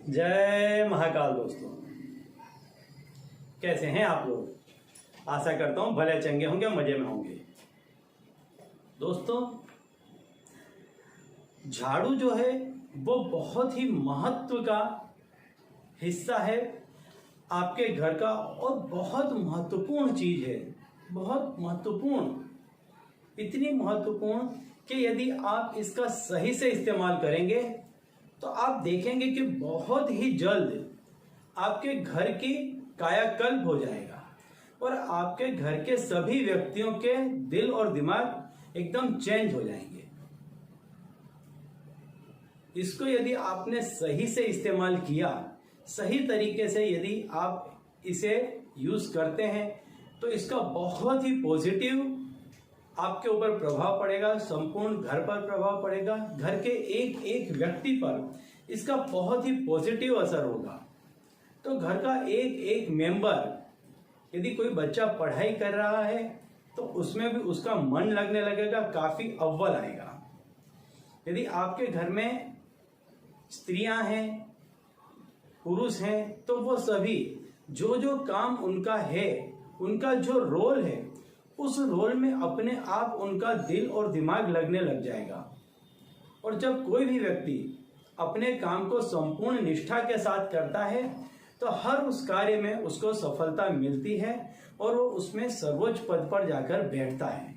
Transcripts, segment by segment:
जय महाकाल दोस्तों, कैसे हैं आप लोग। आशा करता हूं भले चंगे होंगे, मजे में होंगे। दोस्तों, झाड़ू जो है वो बहुत ही महत्व का हिस्सा है आपके घर का और बहुत महत्वपूर्ण चीज है। बहुत महत्वपूर्ण, इतनी महत्वपूर्ण कि यदि आप इसका सही से इस्तेमाल करेंगे तो आप देखेंगे कि बहुत ही जल्द आपके घर की कायाकल्प हो जाएगा और आपके घर के सभी व्यक्तियों के दिल और दिमाग एकदम चेंज हो जाएंगे। इसको यदि आपने सही से इस्तेमाल किया, सही तरीके से यदि आप इसे यूज करते हैं तो इसका बहुत ही पॉजिटिव आपके ऊपर प्रभाव पड़ेगा, संपूर्ण घर पर प्रभाव पड़ेगा, घर के एक एक व्यक्ति पर इसका बहुत ही पॉजिटिव असर होगा। तो घर का एक एक मेंबर, यदि कोई बच्चा पढ़ाई कर रहा है तो उसमें भी उसका मन लगने लगेगा, काफी अव्वल आएगा। यदि आपके घर में स्त्रियां हैं, पुरुष हैं, तो वो सभी जो जो काम उनका है, उनका जो रोल है, उस रोल में अपने आप उनका दिल और दिमाग लगने लग जाएगा। और जब कोई भी व्यक्ति अपने काम को संपूर्ण निष्ठा के साथ करता है तो हर उस कार्य में उसको सफलता मिलती है और वो उसमें सर्वोच्च पद पर जाकर बैठता है।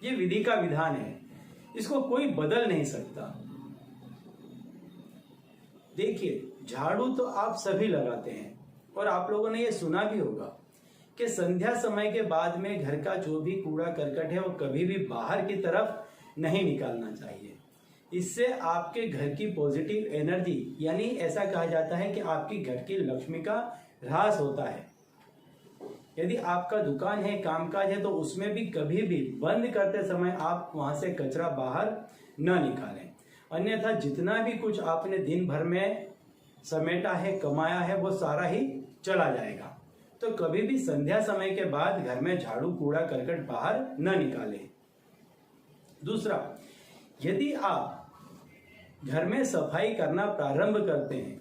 ये विधि का विधान है, इसको कोई बदल नहीं सकता। देखिए, झाड़ू तो आप सभी लगाते हैं और आप लोगों ने ये सुना भी होगा कि संध्या समय के बाद में घर का जो भी कूड़ा करकट है वो कभी भी बाहर की तरफ नहीं निकालना चाहिए। इससे आपके घर की पॉजिटिव एनर्जी, यानी ऐसा कहा जाता है कि आपकी घर की लक्ष्मी का ह्रास होता है। यदि आपका दुकान है, कामकाज है, तो उसमें भी कभी भी बंद करते समय आप वहां से कचरा बाहर न निकालें, अन्यथा जितना भी कुछ आपने दिन भर में समेटा है, कमाया है, वो सारा ही चला जाएगा। तो कभी भी संध्या समय के बाद घर में झाड़ू कूड़ा करकट बाहर न निकालें। दूसरा, यदि आप घर में सफाई करना प्रारंभ करते हैं,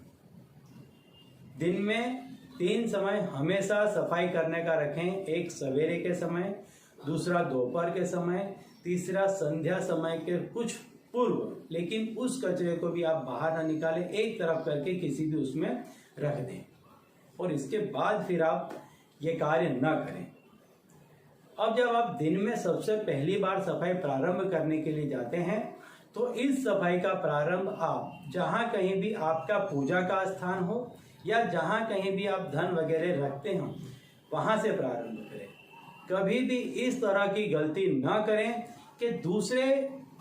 दिन में 3 समय हमेशा सफाई करने का रखें। एक सवेरे के समय, दूसरा दोपहर के समय, तीसरा संध्या समय के कुछ पूर्व। लेकिन उस कचरे को भी आप बाहर न निकालें, एक तरफ करके किसी भी उसमें रख दें और इसके बाद फिर आप ये कार्य न करें। अब जब आप दिन में सबसे पहली बार सफाई प्रारंभ करने के लिए जाते हैं तो इस सफाई का प्रारंभ आप जहां कहीं भी आपका पूजा का स्थान हो या जहां कहीं भी आप धन वगैरह रखते हो वहां से प्रारंभ करें। कभी भी इस तरह की गलती न करें कि दूसरे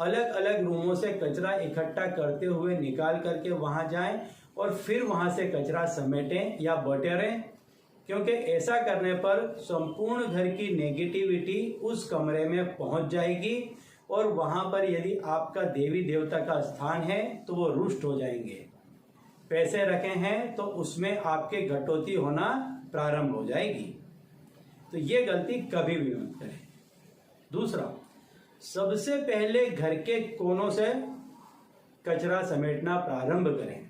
अलग अलग रूमों से कचरा इकट्ठा करते हुए निकाल करके वहां जाएं और फिर वहां से कचरा समेटें या बटेरें, क्योंकि ऐसा करने पर संपूर्ण घर की नेगेटिविटी उस कमरे में पहुंच जाएगी और वहां पर यदि आपका देवी देवता का स्थान है तो वो रुष्ट हो जाएंगे। पैसे रखे हैं तो उसमें आपके घटोती होना प्रारंभ हो जाएगी। तो ये गलती कभी भी मत करें। दूसरा, सबसे पहले घर के कोनों से कचरा समेटना प्रारंभ करें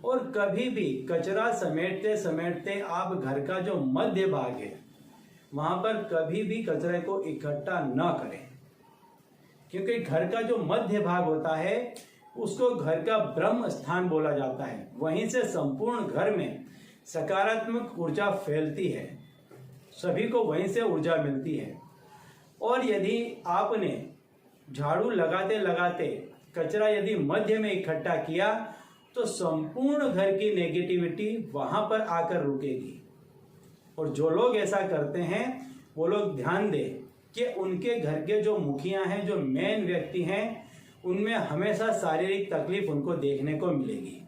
और कभी भी कचरा समेटते समेटते आप घर का जो मध्य भाग है वहां पर कभी भी कचरे को इकट्ठा न करें, क्योंकि घर का जो मध्य भाग होता है उसको घर का ब्रह्म स्थान बोला जाता है। वहीं से संपूर्ण घर में सकारात्मक ऊर्जा फैलती है, सभी को वहीं से ऊर्जा मिलती है। और यदि आपने झाड़ू लगाते लगाते कचरा यदि मध्य में इकट्ठा किया तो संपूर्ण घर की नेगेटिविटी वहां पर आकर रुकेगी। और जो लोग ऐसा करते हैं वो लोग ध्यान दें कि उनके घर के जो मुखिया हैं, जो मेन व्यक्ति हैं, उनमें हमेशा शारीरिक तकलीफ उनको देखने को मिलेगी।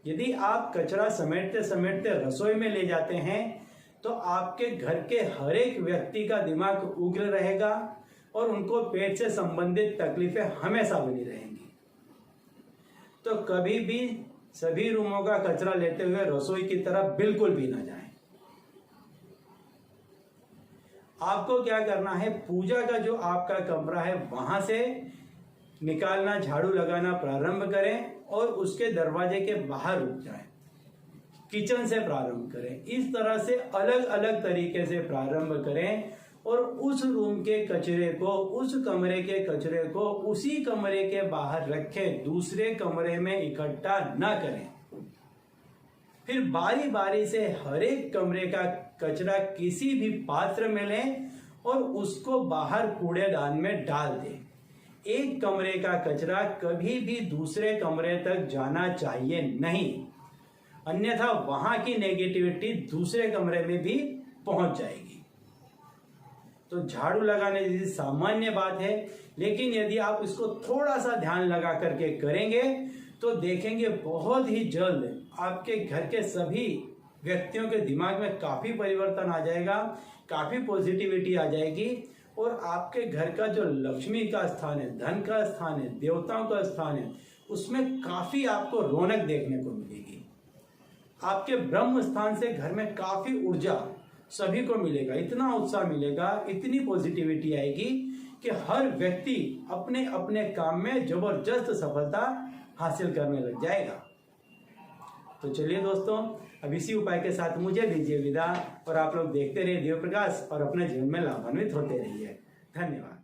यदि आप कचरा समेटते समेटते रसोई में ले जाते हैं तो आपके घर के हर एक व्यक्ति का दिमाग उग्र रहेगा और उनको पेट से संबंधित तकलीफें हमेशा बनी रहेंगी। तो कभी भी सभी रूमों का कचरा लेते हुए रसोई की तरफ बिल्कुल भी ना जाएं। आपको क्या करना है, पूजा का जो आपका कमरा है वहां से निकालना, झाड़ू लगाना प्रारंभ करें और उसके दरवाजे के बाहर रुक जाएं। किचन से प्रारंभ करें। इस तरह से अलग अलग तरीके से प्रारंभ करें और उस रूम के कचरे को, उस कमरे के कचरे को उसी कमरे के बाहर रखें, दूसरे कमरे में इकट्ठा न करें। फिर बारी बारी से हर एक कमरे का कचरा किसी भी पात्र में लें और उसको बाहर कूड़ेदान में डाल दें। एक कमरे का कचरा कभी भी दूसरे कमरे तक जाना चाहिए नहीं, अन्यथा वहां की नेगेटिविटी दूसरे कमरे में भी पहुंच जाएगी। तो झाड़ू लगाने जैसी सामान्य बात है, लेकिन यदि आप इसको थोड़ा सा ध्यान लगा करके करेंगे तो देखेंगे बहुत ही जल्द आपके घर के सभी व्यक्तियों के दिमाग में काफी परिवर्तन आ जाएगा, काफी पॉजिटिविटी आ जाएगी और आपके घर का जो लक्ष्मी का स्थान है, धन का स्थान है, देवताओं का स्थान है, उसमें काफी आपको रौनक देखने को मिलेगी। आपके ब्रह्म स्थान से घर में काफी ऊर्जा सभी को मिलेगा, इतना उत्साह मिलेगा, इतनी पॉजिटिविटी आएगी कि हर व्यक्ति अपने अपने काम में जबरदस्त सफलता हासिल करने लग जाएगा। तो चलिए दोस्तों, अब इसी उपाय के साथ मुझे दीजिए विदा और आप लोग देखते रहिए देव प्रकाश और अपने जीवन में लाभान्वित होते रहिए। धन्यवाद।